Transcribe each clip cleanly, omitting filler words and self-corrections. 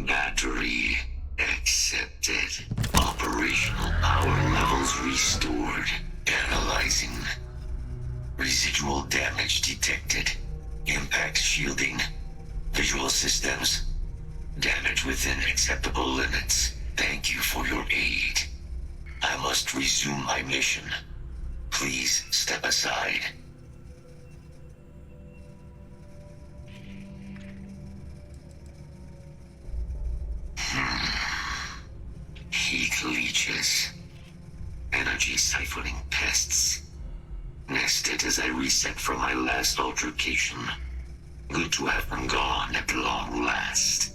Battery accepted. Operational power levels restored. Analyzing. Residual damage detected. Impact shielding. Visual systems. Damage within acceptable limits. Thank you for your aid. I must resume my mission. Please step aside. Heat leeches. Energy siphoning pests. Nested as I reset from my last altercation. Good to have them gone at long last.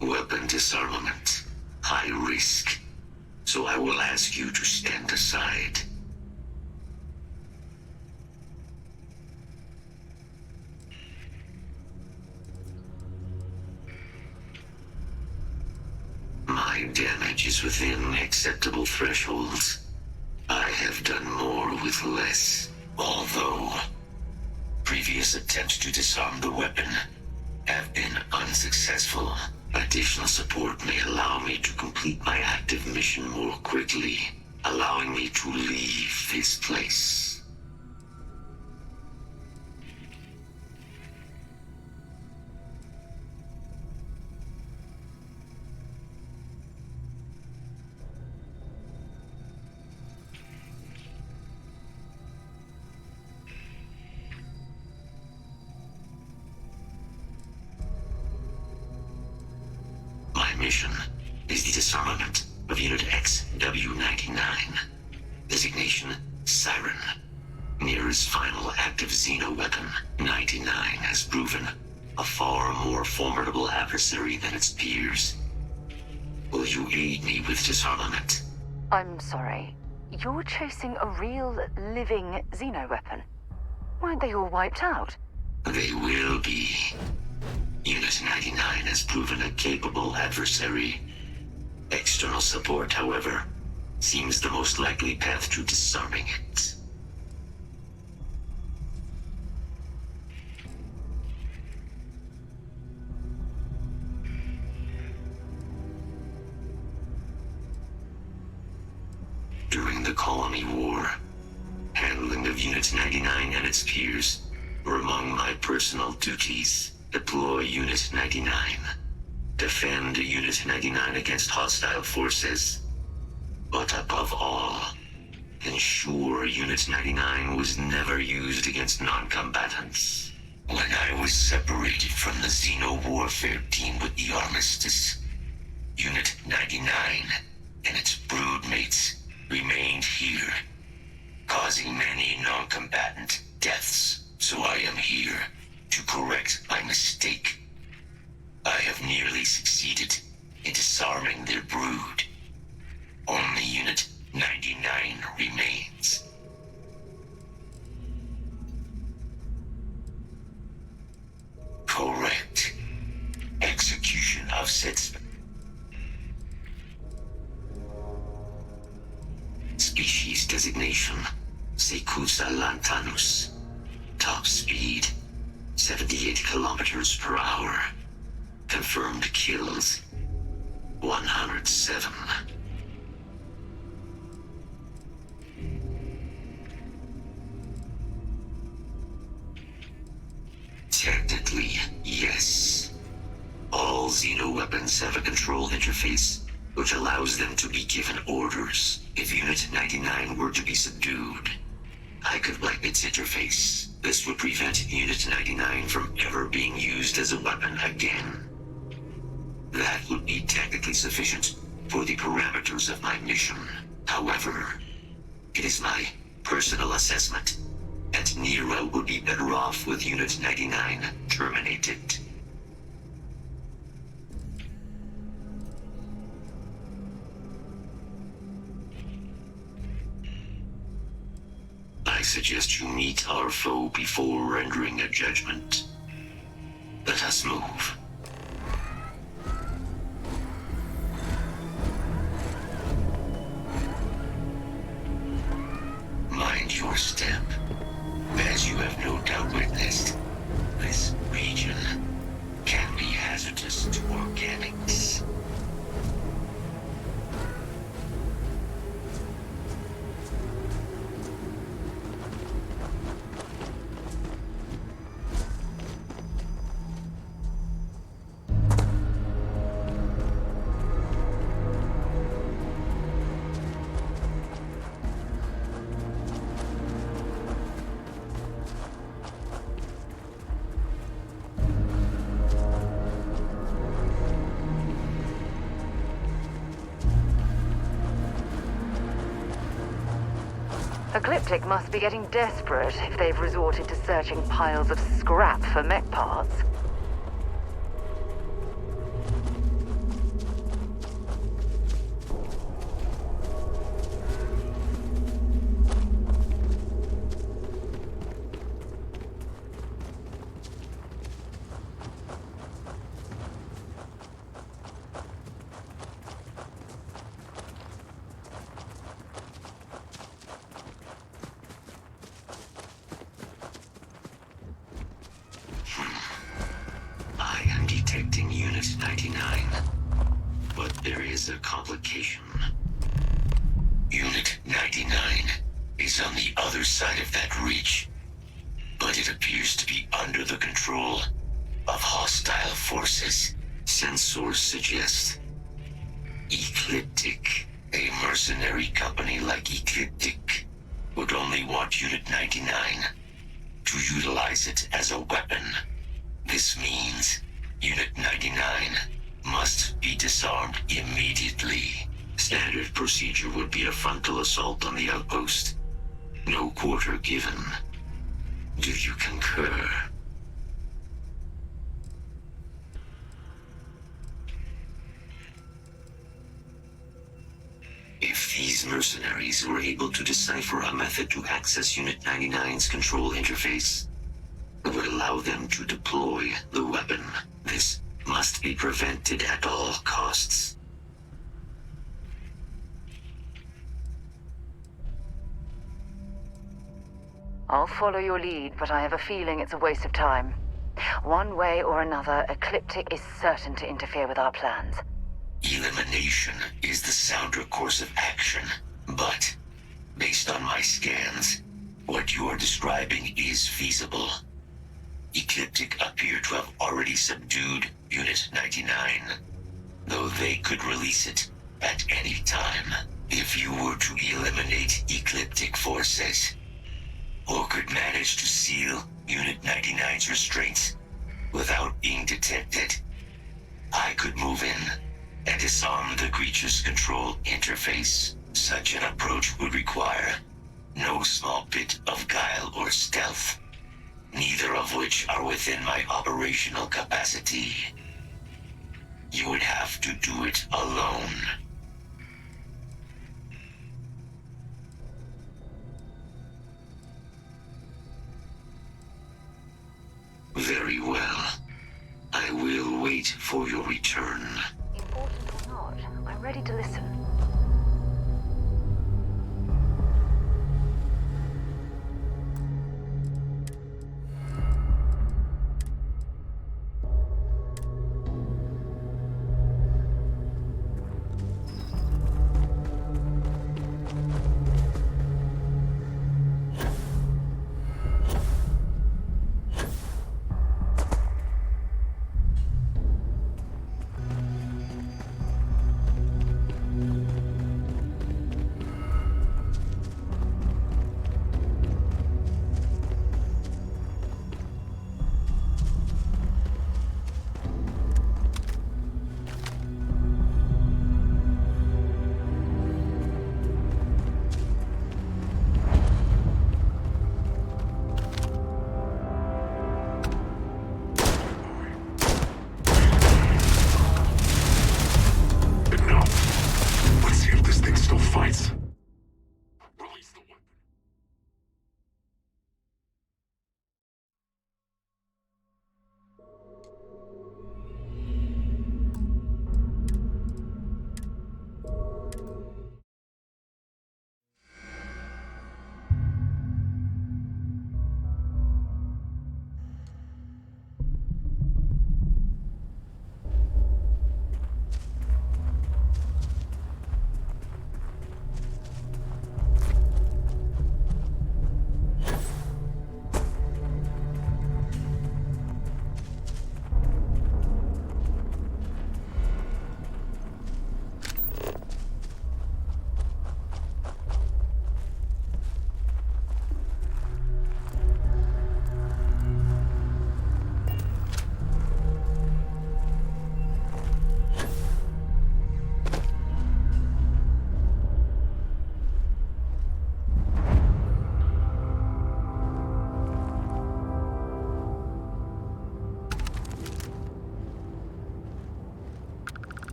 Weapon disarmament. High risk. So I will ask you to stand aside. My damage is within acceptable thresholds. I have done more with less. Although, previous attempts to disarm the weapon have been unsuccessful. Additional support may allow me to complete my active mission more quickly, allowing me to leave this place. My mission is the disarmament of Unit XW-99. Designation, Siren. Nearest final active Xeno weapon, 99 has proven a far more formidable adversary than its peers. Will you aid me with disarmament? I'm sorry. You're chasing a real, living Xeno weapon. Weren't they all wiped out? They will be. Unit 99 has proven a capable adversary. External support, however, seems the most likely path to disarming it. During the Colony War, handling of Unit 99 and its peers were among my personal duties. Deploy Unit 99. Defend Unit 99 against hostile forces. But above all, ensure Unit 99 was never used against non-combatants. When I was separated from the Xeno warfare team with the Armistice, Unit 99 and its broodmates remained here, causing many non-combatant deaths. So I am here to correct my mistake. I have nearly succeeded in disarming their brood. Only Unit 99 remains. Correct. Execution of said species designation, Secusa lantanus. Top speed, 78 kilometers per hour. Confirmed kills, 107. Technically, yes. All Xeno weapons have a control interface, which allows them to be given orders. If Unit 99 were to be subdued, I could wipe its interface. This would prevent Unit 99 from ever being used as a weapon again. That would be technically sufficient for the parameters of my mission. However, it is my personal assessment that Nero would be better off with Unit 99 terminated. I suggest you meet our foe before rendering a judgment. Let us move. mind your step. As you have no doubt witnessed, this region can be hazardous to organics. Ecliptic must be getting desperate if they've resorted to searching piles of scrap for mech parts. I am detecting Unit 99, but there is a complication. Unit 99 is on the other side of that ridge, but it appears to be under the control of hostile forces. Sensors suggest Ecliptic, a mercenary company like Ecliptic, would only want Unit 99 to utilize it as a weapon. This means Unit 99 must be disarmed immediately. Standard procedure would be a frontal assault on the outpost. No quarter given. Do you concur? If these mercenaries were able to decipher a method to access Unit 99's control interface, it would allow them to deploy the weapon. This must be prevented at all costs. I'll follow your lead, but I have a feeling it's a waste of time. One way or another, Ecliptic is certain to interfere with our plans. Elimination is the sounder course of action, but based on my scans, what you are describing is feasible. Ecliptic appear to have already subdued Unit 99, though they could release it at any time. If you were to eliminate Ecliptic forces, or could manage to seal Unit 99's restraints without being detected, I could move in and disarm the creature's control interface. Such an approach would require no small bit of guile or stealth, neither of which are within my operational capacity. You would have to do it alone. Very well. I will wait for your return. Important or not, I'm ready to listen.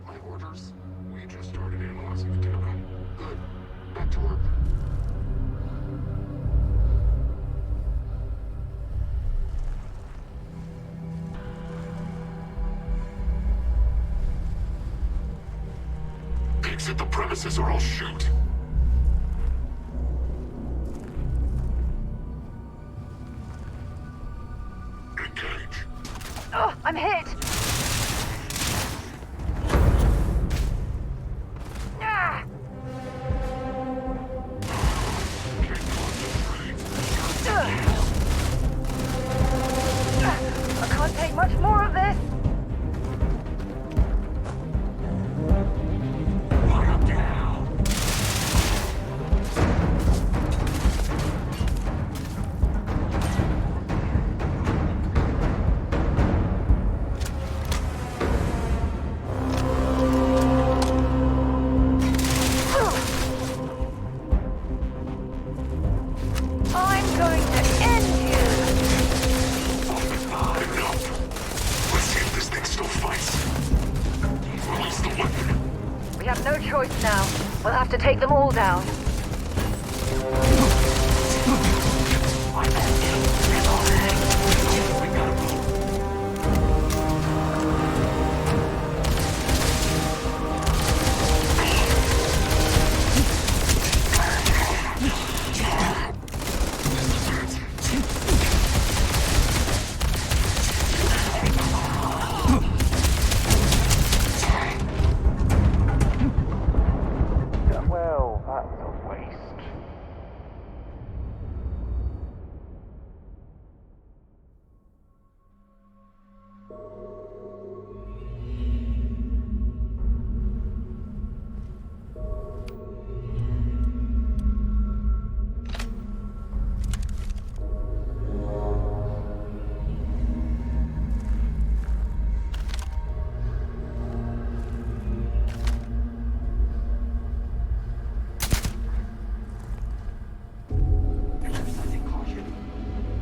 get my orders? We just started analyzing the data. Good. Back to work. Exit the premises or I'll shoot. Engage. Oh, I'm hit! Ah! I can't take much more of this! I'm going to end you! Enough. Let's see if this thing still fights. Release the weapon. We have no choice now. We'll have to take them all down. Well, that's a waste.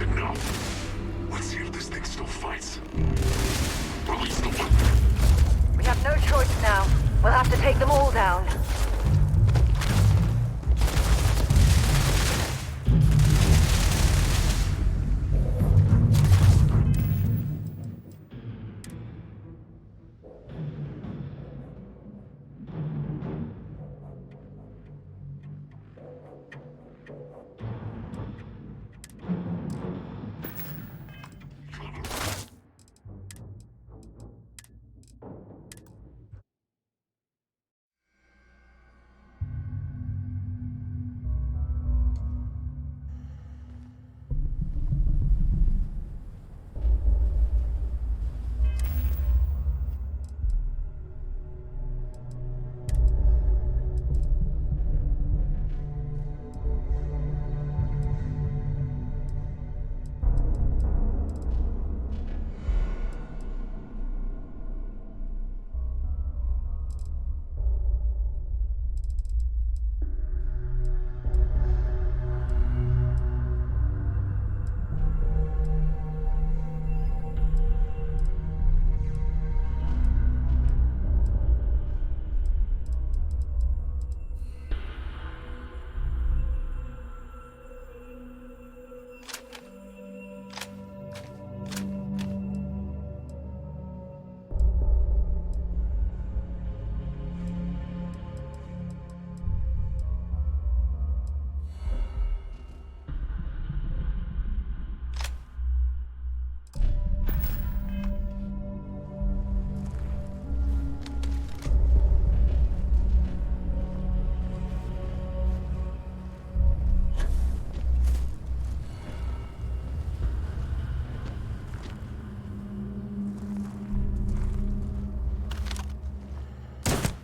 Enough. Let's see if this thing still fights. Release the weapon. We have no choice now. We'll have to take them all down.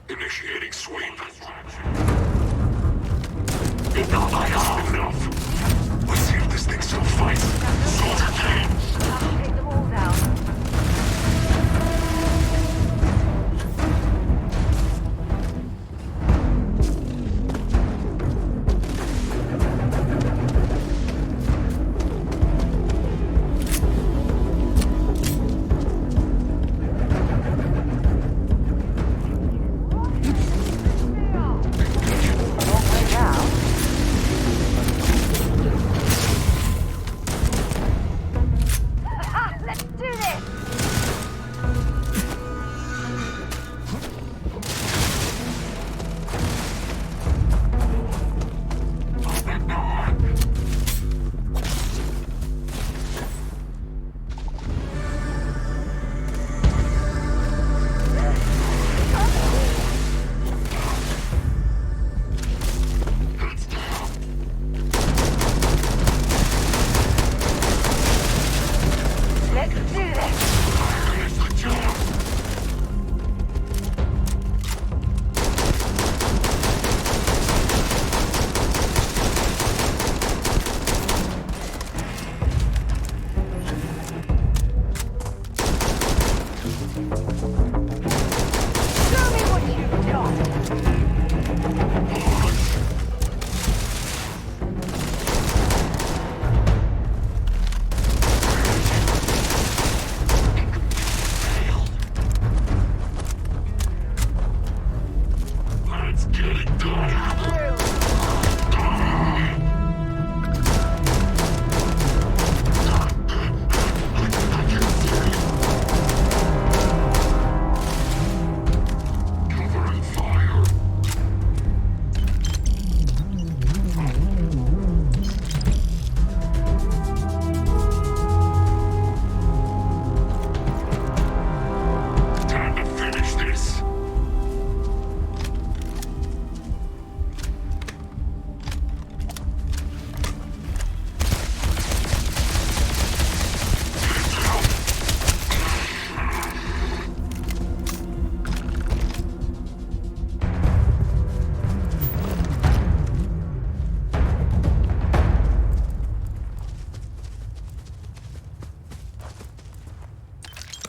Initiating sweep. Enough. Let's see if this thing still fights. Soldier team. We'll have to take them all down.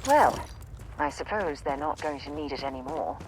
Well, I suppose they're not going to need it anymore.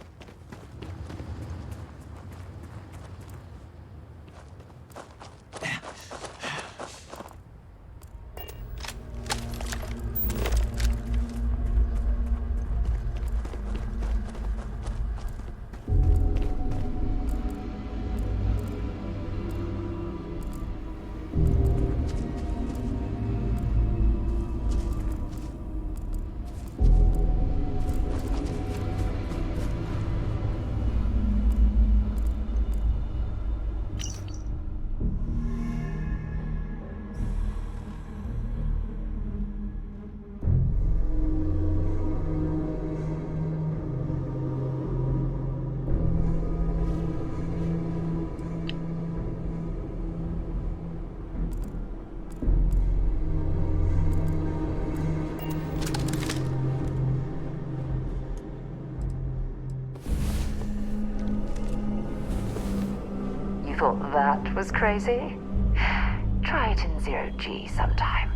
Thought that was crazy? Try it in 0G sometime.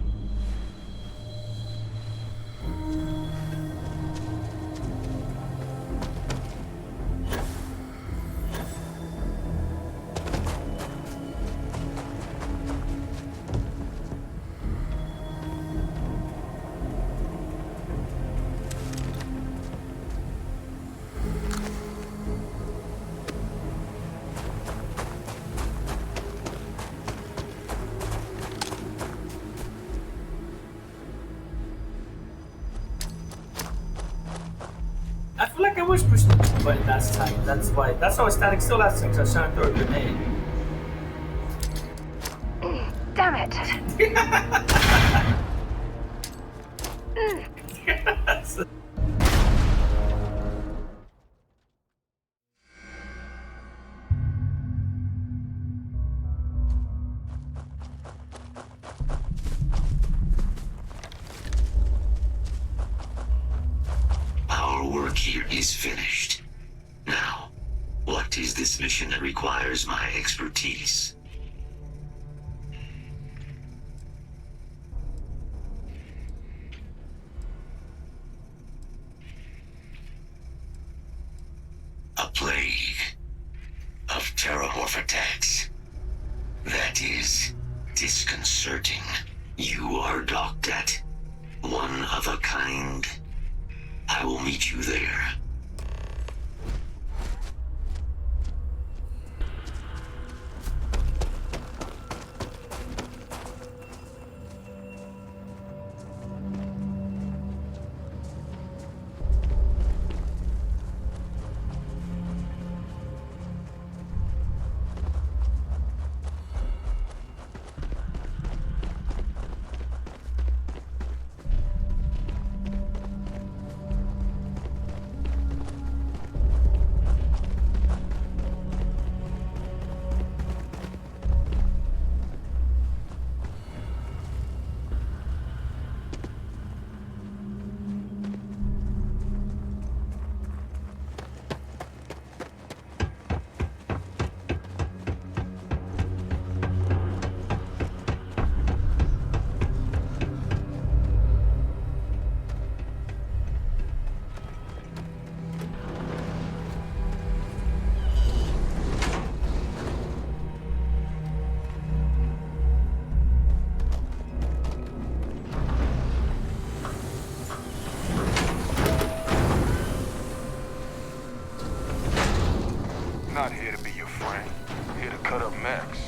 I feel like I was pushing the button last time. That's why. That's how I was standing still last time, because I was trying to throw a grenade. Damn it! Our work here is finished. Now, what is this mission that requires my expertise? A plague of terramorph attacks. That is disconcerting. You are docked at one of a kind. I will meet you there. Not here to be your friend. Here to cut up Max.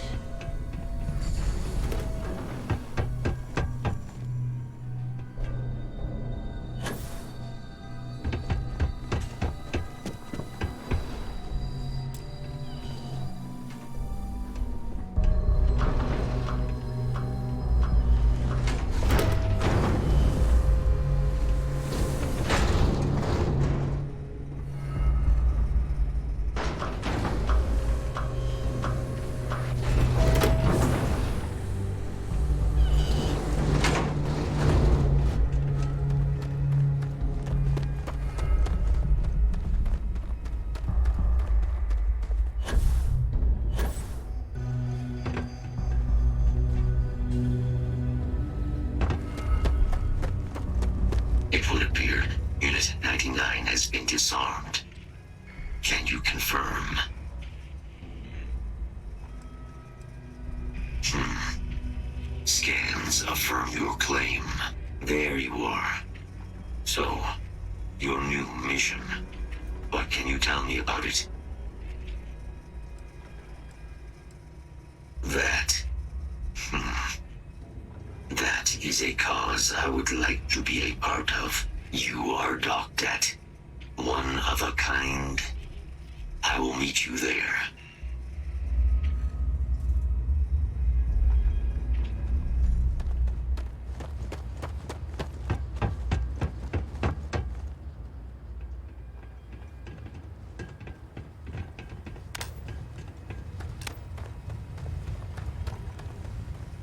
It would appear Unit 99 has been disarmed. Can you confirm? Scans affirm your claim. There you are. So, your new mission. What can you tell me about it? That. That is a cause I would like to be a part of. You are docked at one of a kind. I will meet you there.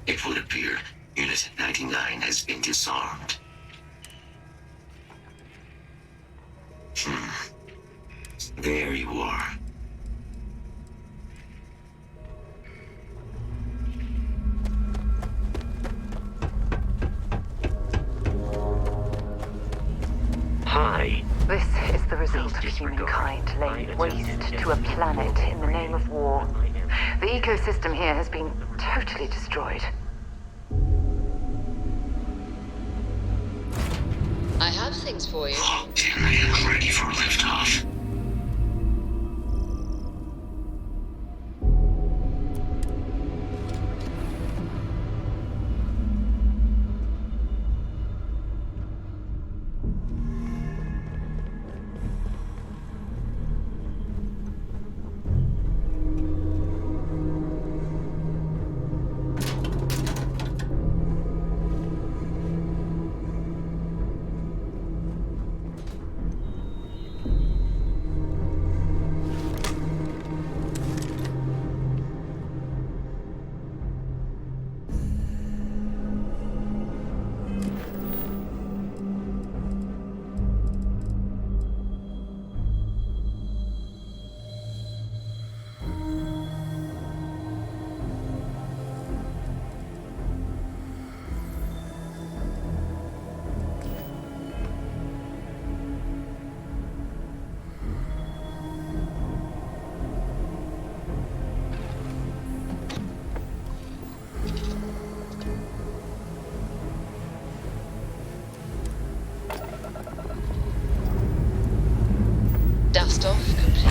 It would appear Unit 99 has been disarmed. There you are. Hi. This is the result of humankind laying waste to a planet in the name of war. The ecosystem here has been totally destroyed. I have things for you. Locked in and ready for liftoff. Dust off complete.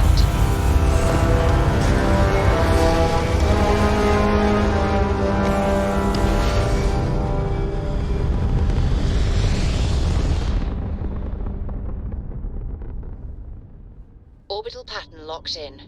Orbital pattern locked in.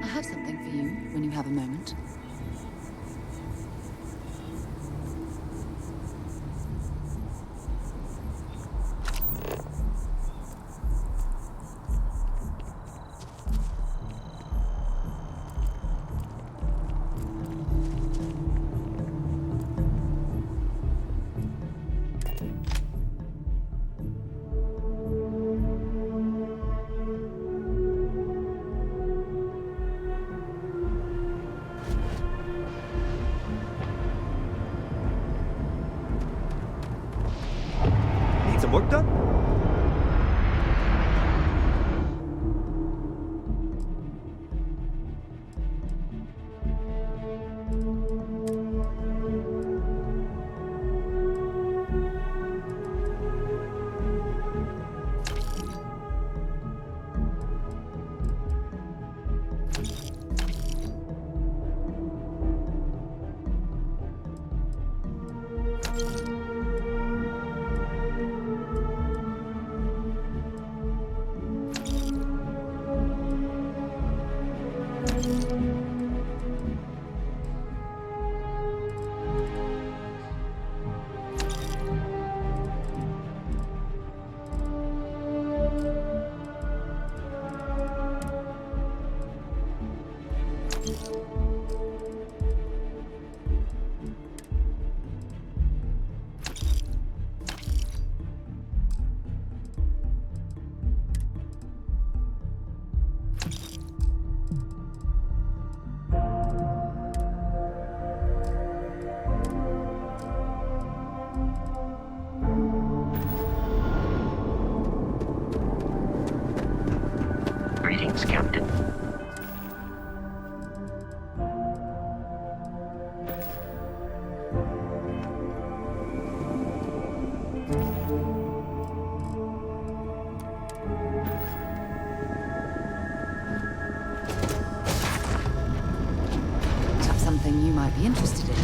I have something for you when you have a moment. something you might be interested in.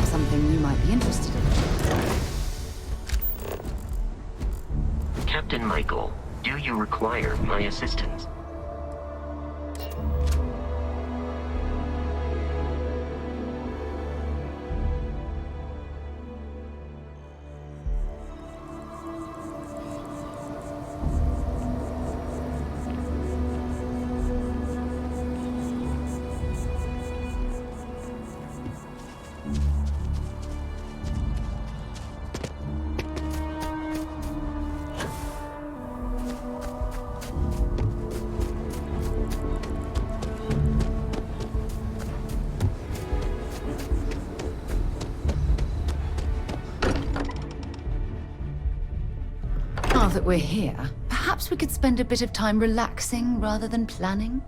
Something you might be interested in. Captain Michael, do you require my assistance? Now that we're here, perhaps we could spend a bit of time relaxing rather than planning?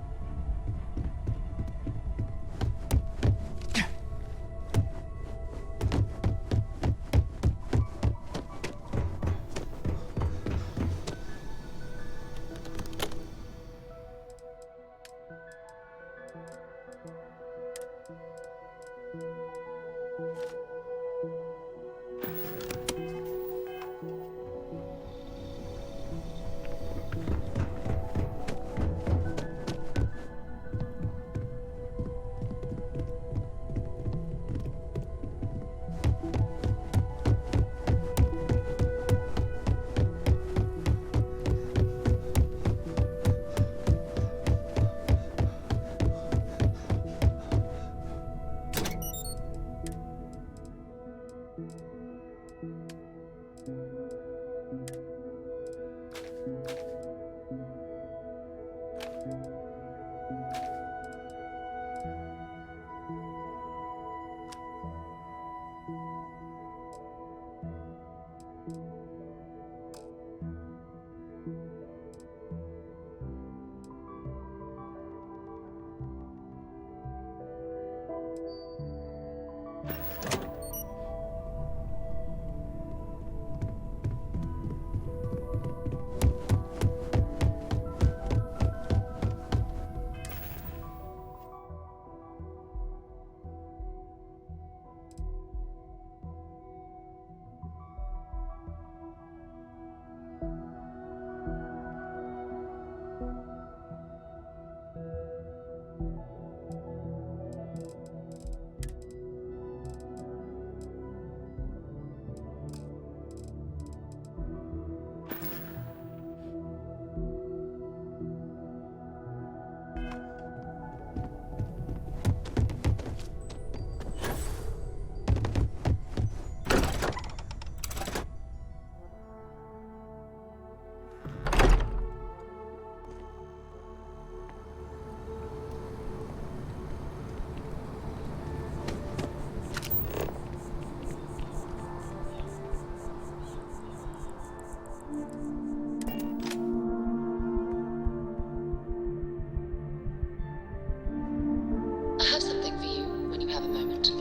I have something for you when you have a moment.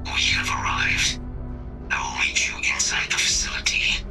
We have arrived. I will meet you inside the facility.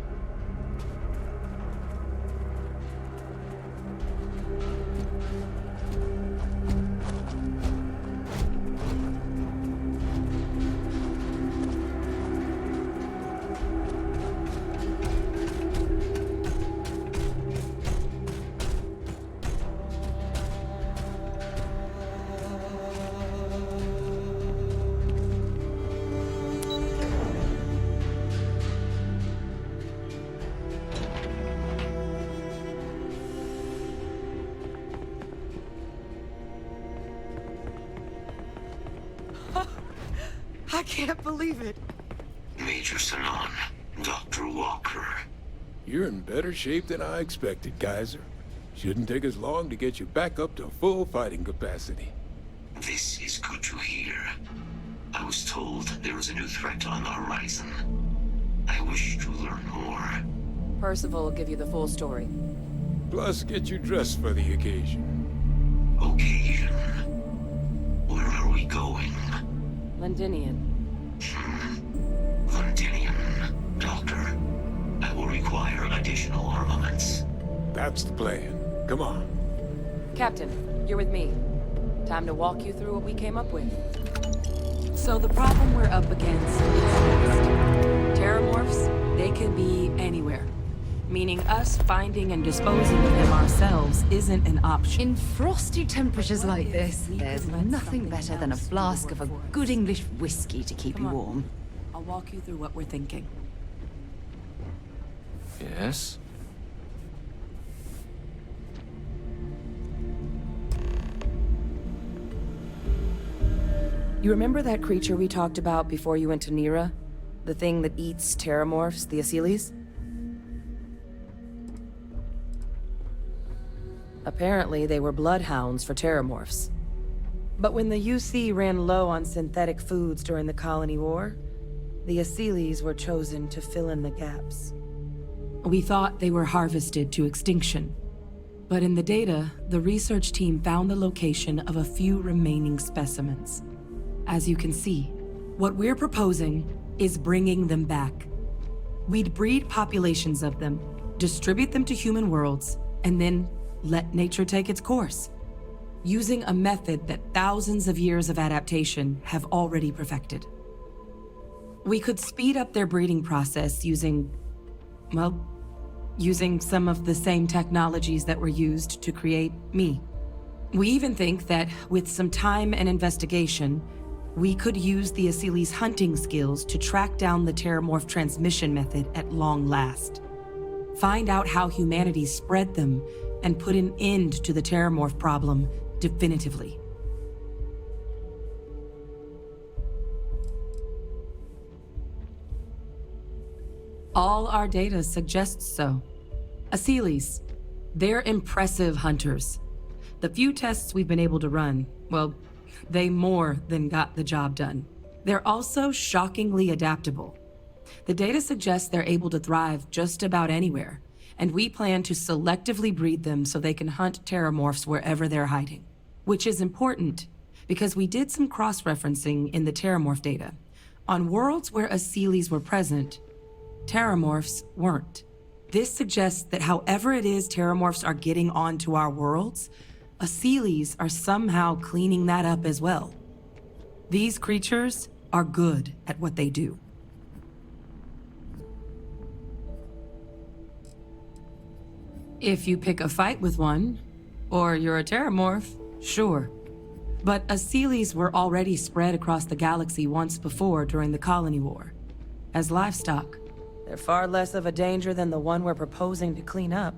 can't believe it. Major Sanon, Dr. Walker. You're in better shape than I expected, Kaiser. Shouldn't take us long to get you back up to full fighting capacity. This is good to hear. I was told there was a new threat on the horizon. I wish to learn more. Percival will give you the full story. Plus, get you dressed for the occasion. Occasion? Where are we going? Londinion. Londinion. Doctor, I will require additional armaments. That's the plan. Come on. Captain, you're with me. Time to walk you through what we came up with. So the problem we're up against is terramorphs, they can be anywhere. Meaning us finding and disposing of them ourselves isn't an option. In frosty temperatures like this, there's nothing better than a flask of a good English whiskey to keep you warm. I'll walk you through what we're thinking. Yes? You remember that creature we talked about before you went to Nira? The thing that eats terramorphs, the Asyles? Apparently, they were bloodhounds for terramorphs. But when the UC ran low on synthetic foods during the Colony War, the Asyles were chosen to fill in the gaps. We thought they were harvested to extinction. But in the data, the research team found the location of a few remaining specimens. As you can see, what we're proposing is bringing them back. We'd breed populations of them, distribute them to human worlds, and then let nature take its course, using a method that thousands of years of adaptation have already perfected. We could speed up their breeding process using some of the same technologies that were used to create me. We even think that with some time and investigation, we could use the Asyles' hunting skills to track down the terramorph transmission method at long last. Find out how humanity spread them and put an end to the terramorph problem definitively. All our data suggests so. Asyles, they're impressive hunters. The few tests we've been able to run, well, they more than got the job done. They're also shockingly adaptable. The data suggests they're able to thrive just about anywhere, and we plan to selectively breed them so they can hunt terramorphs wherever they're hiding. Which is important, because we did some cross-referencing in the terramorph data. On worlds where Asyles were present, terramorphs weren't. This suggests that however it is terramorphs are getting onto our worlds, Asyles are somehow cleaning that up as well. These creatures are good at what they do. If you pick a fight with one, or you're a terramorph, sure. But Asyles were already spread across the galaxy once before during the Colony War. As livestock, they're far less of a danger than the one we're proposing to clean up.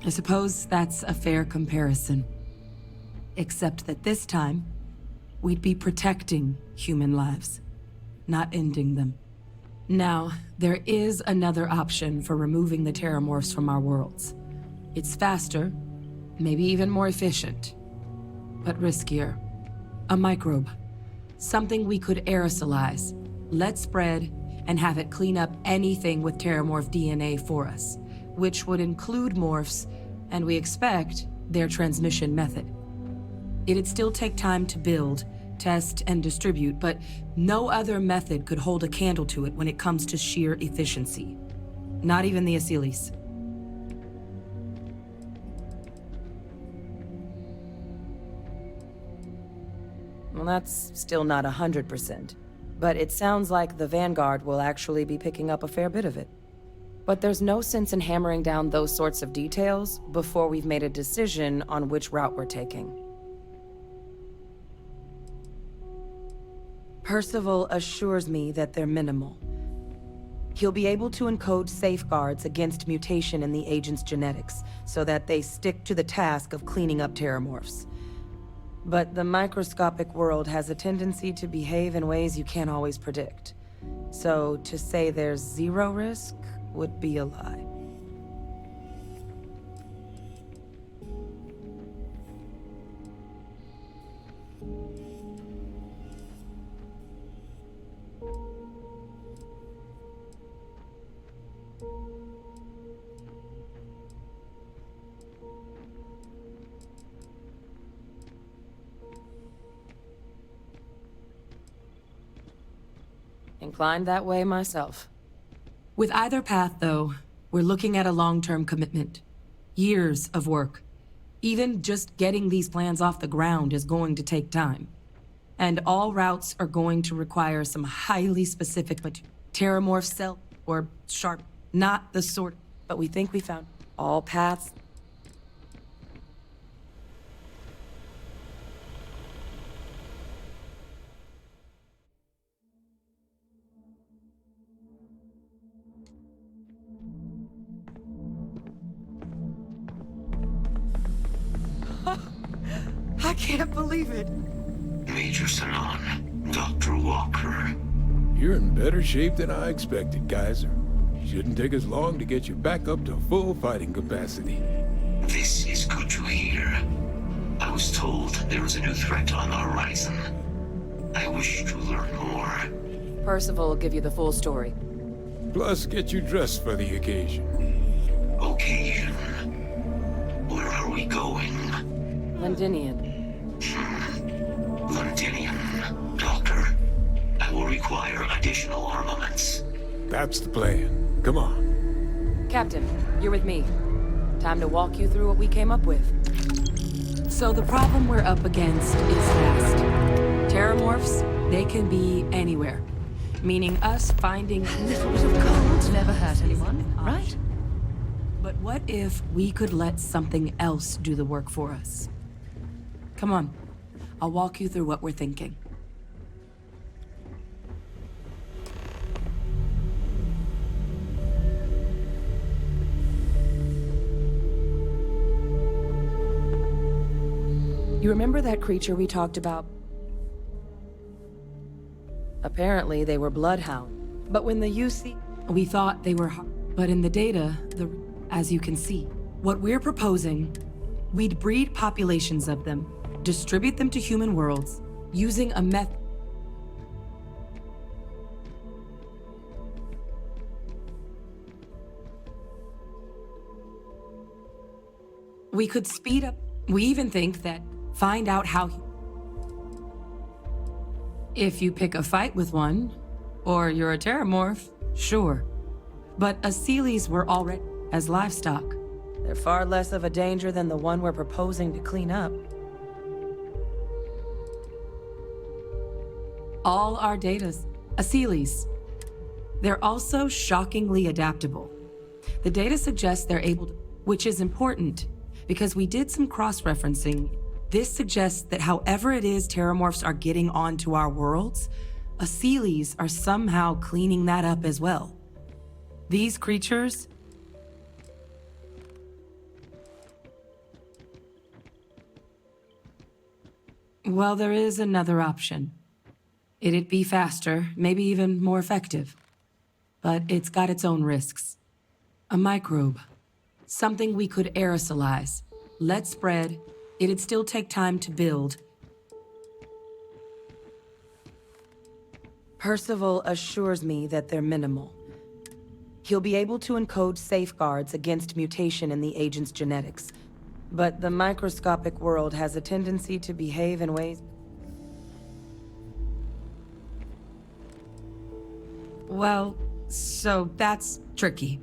I suppose that's a fair comparison. Except that this time, we'd be protecting human lives, not ending them. Now, there is another option for removing the terramorphs from our worlds. It's faster, maybe even more efficient, but riskier. A microbe. Something we could aerosolize, let spread, and have it clean up anything with terramorph DNA for us, which would include morphs, and we expect their transmission method. It'd still take time to build, test, and distribute, but no other method could hold a candle to it when it comes to sheer efficiency. Not even the Asyles. Well, that's still not 100%. But it sounds like the Vanguard will actually be picking up a fair bit of it. But there's no sense in hammering down those sorts of details before we've made a decision on which route we're taking. Percival assures me that they're minimal. He'll be able to encode safeguards against mutation in the agent's genetics, so that they stick to the task of cleaning up terramorphs. But the microscopic world has a tendency to behave in ways you can't always predict. So to say there's zero risk would be a lie. Inclined that way myself. With either path, though, we're looking at a long-term commitment. Years of work. Even just getting these plans off the ground is going to take time. And all routes are going to require some highly specific terramorph cell or sharp, not the sort, but we think we found all paths. I can't believe it. Major Sanon, Dr. Walker. You're in better shape than I expected, Kaiser. Shouldn't take us long to get you back up to full fighting capacity. This is good to hear. I was told there was a new threat on the horizon. I wish to learn more. Percival will give you the full story. Plus, get you dressed for the occasion. Occasion? Where are we going? Londinion. Londinion. Doctor, I will require additional armaments. That's the plan. Come on. Captain, you're with me. Time to walk you through what we came up with. So the problem we're up against is vast. Terramorphs, they can be anywhere. Meaning us finding A little bit of cold never hurt anyone, right? But what if we could let something else do the work for us? Come on. I'll walk you through what we're thinking. You remember that creature we talked about? Apparently, they were bloodhound. But when the UC... We thought they were... But in the data, as you can see, what we're proposing, we'd breed populations of them, distribute them to human worlds, using a method... We could speed up... We even think that find out how... If you pick a fight with one, or you're a terramorph, sure. But Aseles were already as livestock. They're far less of a danger than the one we're proposing to clean up. All our data's Aseles. They're also shockingly adaptable. The data suggests they're able to, which is important, because we did some cross-referencing. This suggests that however it is terramorphs are getting onto our worlds, Aseles are somehow cleaning that up as well. These creatures... Well, there is another option. It'd be faster, maybe even more effective. But it's got its own risks. A microbe. Something we could aerosolize, let spread. It'd still take time to build. Percival assures me that they're minimal. He'll be able to encode safeguards against mutation in the agent's genetics. But the microscopic world has a tendency to behave in ways... Well, so that's tricky.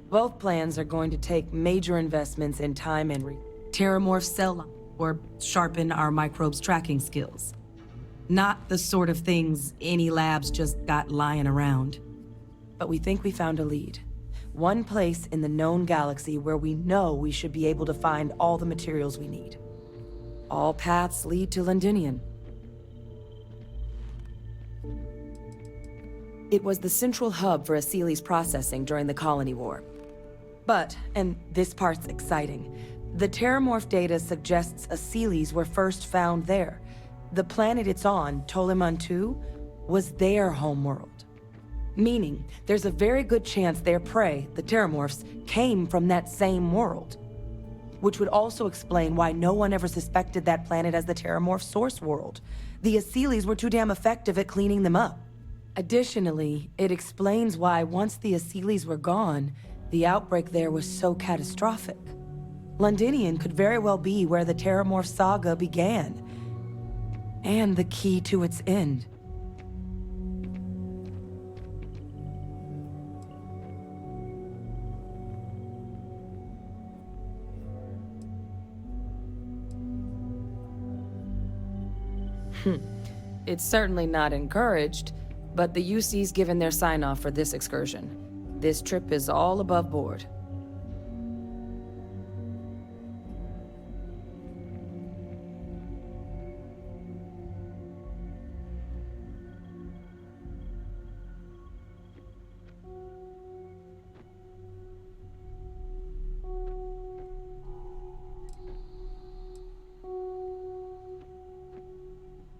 Both plans are going to take major investments in time and terramorph cell line, or sharpen our microbes' tracking skills. Not the sort of things any labs just got lying around. But we think we found a lead. One place in the known galaxy where we know we should be able to find all the materials we need. All paths lead to Londinion. It was the central hub for Asili's processing during the Colony War. But, and this part's exciting, the Terramorph data suggests Asilis were first found there. The planet it's on, Toliman 2, was their homeworld. Meaning, there's a very good chance their prey, the Terramorphs, came from that same world. Which would also explain why no one ever suspected that planet as the Terramorph source world. The Asilis were too damn effective at cleaning them up. Additionally, it explains why once the Asilis were gone, the outbreak there was so catastrophic. Londinion could very well be where the Terramorph saga began. And the key to its end. It's certainly not encouraged, but the UC's given their sign-off for this excursion. This trip is all above board.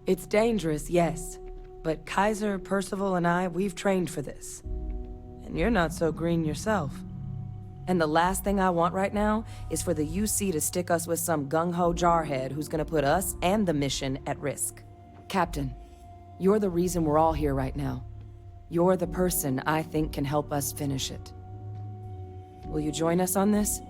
It's dangerous, yes. But Kaiser, Percival, and I, we've trained for this. And you're not so green yourself. And the last thing I want right now is for the UC to stick us with some gung-ho jarhead who's gonna put us and the mission at risk. Captain, you're the reason we're all here right now. You're the person I think can help us finish it. Will you join us on this?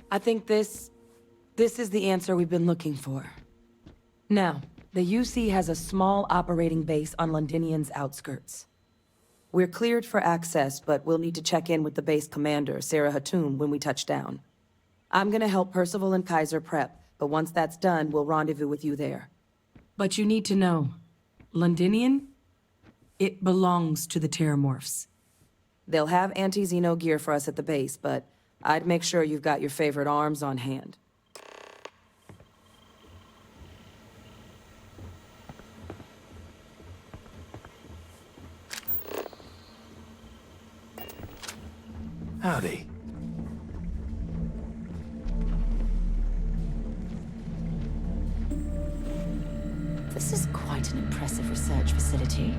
I think this is the answer we've been looking for. Now, the UC has a small operating base on Londinion's outskirts. We're cleared for access, but we'll need to check in with the base commander, Sarah Hatoum, when we touch down. I'm gonna help Percival and Kaiser prep, but once that's done, we'll rendezvous with you there. But you need to know, Londinion, it belongs to the Terramorphs. They'll have anti-Xeno gear for us at the base, but I'd make sure you've got your favorite arms on hand. Howdy. This is quite an impressive research facility.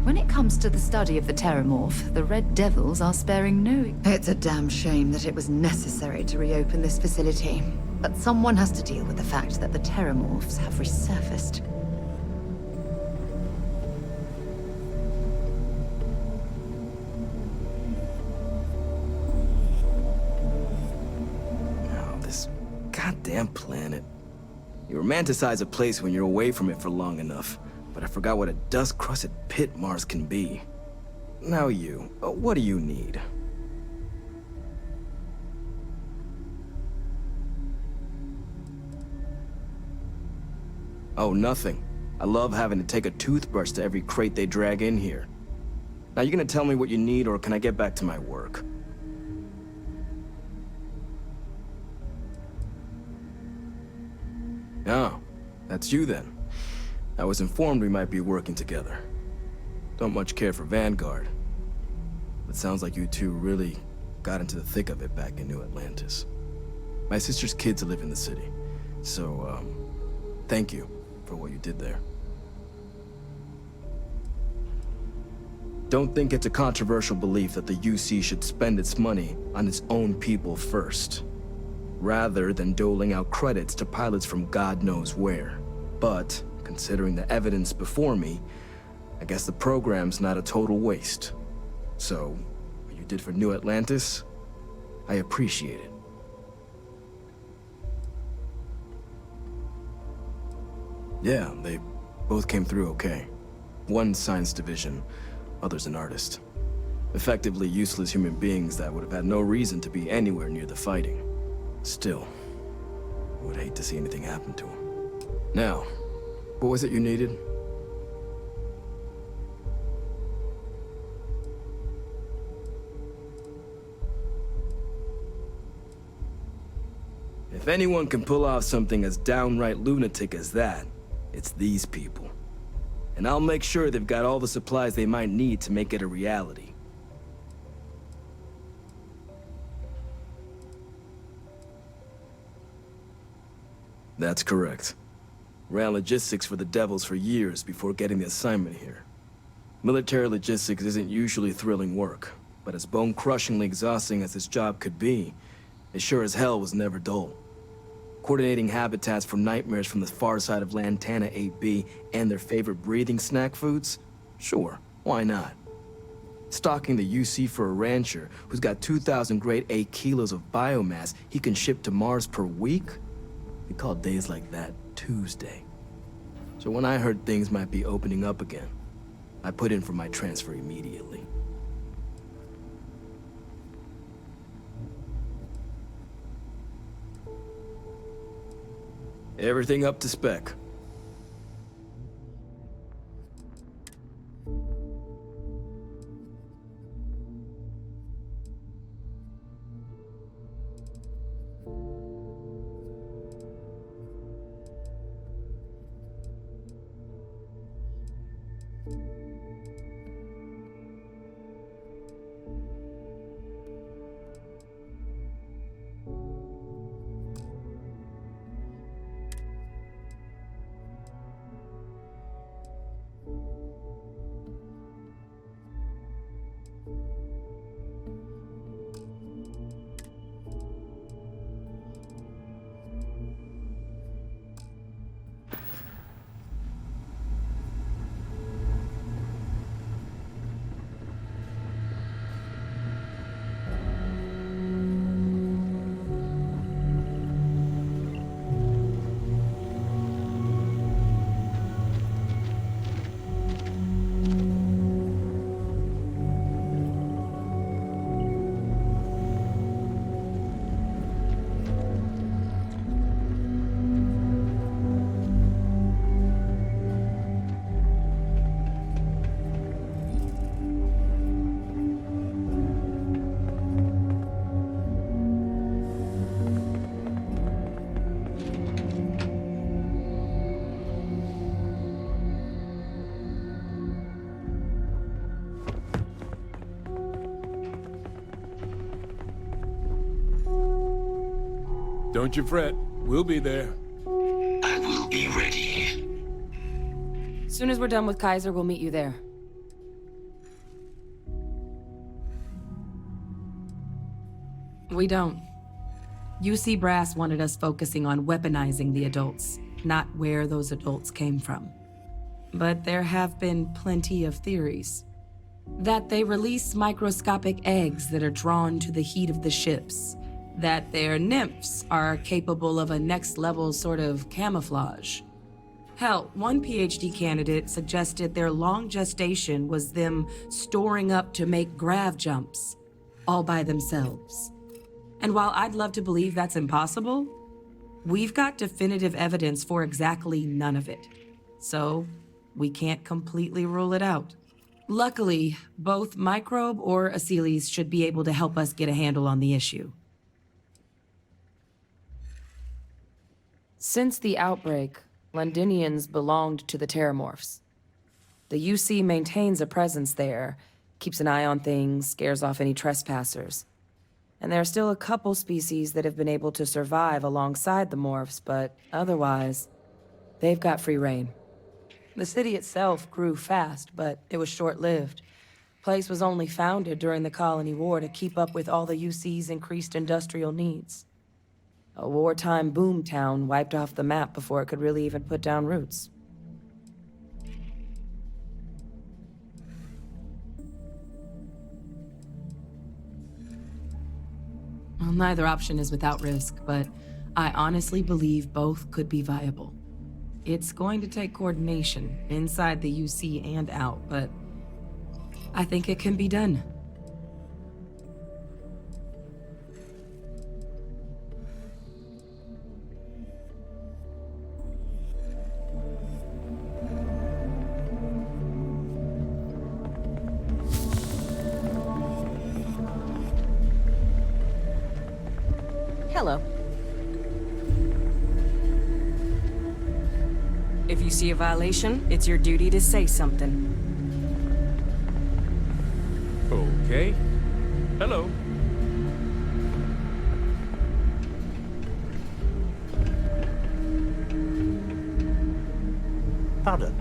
When it comes to the study of the Terramorph, the Red Devils are sparing no... It's a damn shame that it was necessary to reopen this facility. But someone has to deal with the fact that the Terramorphs have resurfaced. Oh, this goddamn planet. You romanticize a place when you're away from it for long enough. But I forgot what a dust-crusted pit Mars can be. Now you, what do you need? Oh, nothing. I love having to take a toothbrush to every crate they drag in here. Now you gonna tell me what you need, or can I get back to my work? Oh, that's you then. I was informed we might be working together. Don't much care for Vanguard. But sounds like you two really got into the thick of it back in New Atlantis. My sister's kids live in the city. So, thank you for what you did there. Don't think it's a controversial belief that the UC should spend its money on its own people first, rather than doling out credits to pilots from God knows where. But considering the evidence before me, I guess the program's not a total waste. So, what you did for New Atlantis, I appreciate it. Yeah, they both came through okay. One science division, others an artist. Effectively useless human beings that would have had no reason to be anywhere near the fighting. Still, I would hate to see anything happen to them. Now, what was it you needed? If anyone can pull off something as downright lunatic as that, it's these people. And I'll make sure they've got all the supplies they might need to make it a reality. That's correct. Ran logistics for the Devils for years before getting the assignment here. Military logistics isn't usually thrilling work, but as bone-crushingly exhausting as this job could be, it sure as hell was never dull. Coordinating habitats for nightmares from the far side of Lantana 8B and their favorite breathing snack foods? Sure, why not? Stocking the UC for a rancher who's got 2,000 grade A kilos of biomass he can ship to Mars per week? We call days like that Tuesday. So when I heard things might be opening up again, I put in for my transfer immediately. Everything up to spec. Don't you fret. We'll be there. I will be ready. As soon as we're done with Kaiser, we'll meet you there. We don't. UC Brass wanted us focusing on weaponizing the adults, not where those adults came from. But there have been plenty of theories. That they release microscopic eggs that are drawn to the heat of the ships. That their nymphs are capable of a next-level sort of camouflage. Hell, one PhD candidate suggested their long gestation was them storing up to make grav jumps, all by themselves. And while I'd love to believe that's impossible, we've got definitive evidence for exactly none of it. So, we can't completely rule it out. Luckily, both Microbe or Aciles should be able to help us get a handle on the issue. Since the outbreak, Londinions belonged to the Terramorphs. The UC maintains a presence there, keeps an eye on things, scares off any trespassers. And there are still a couple species that have been able to survive alongside the Morphs, but otherwise, they've got free reign. The city itself grew fast, but it was short-lived. Place was only founded during the Colony War to keep up with all the UC's increased industrial needs. A wartime boomtown wiped off the map before it could really even put down roots. Well, neither option is without risk, but I honestly believe both could be viable. It's going to take coordination inside the UC and out, but I think it can be done. Hello. If you see a violation, it's your duty to say something. Okay. Hello. Pardon?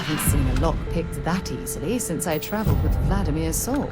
Haven't seen a lock picked that easily since I traveled with Vladimir's soul.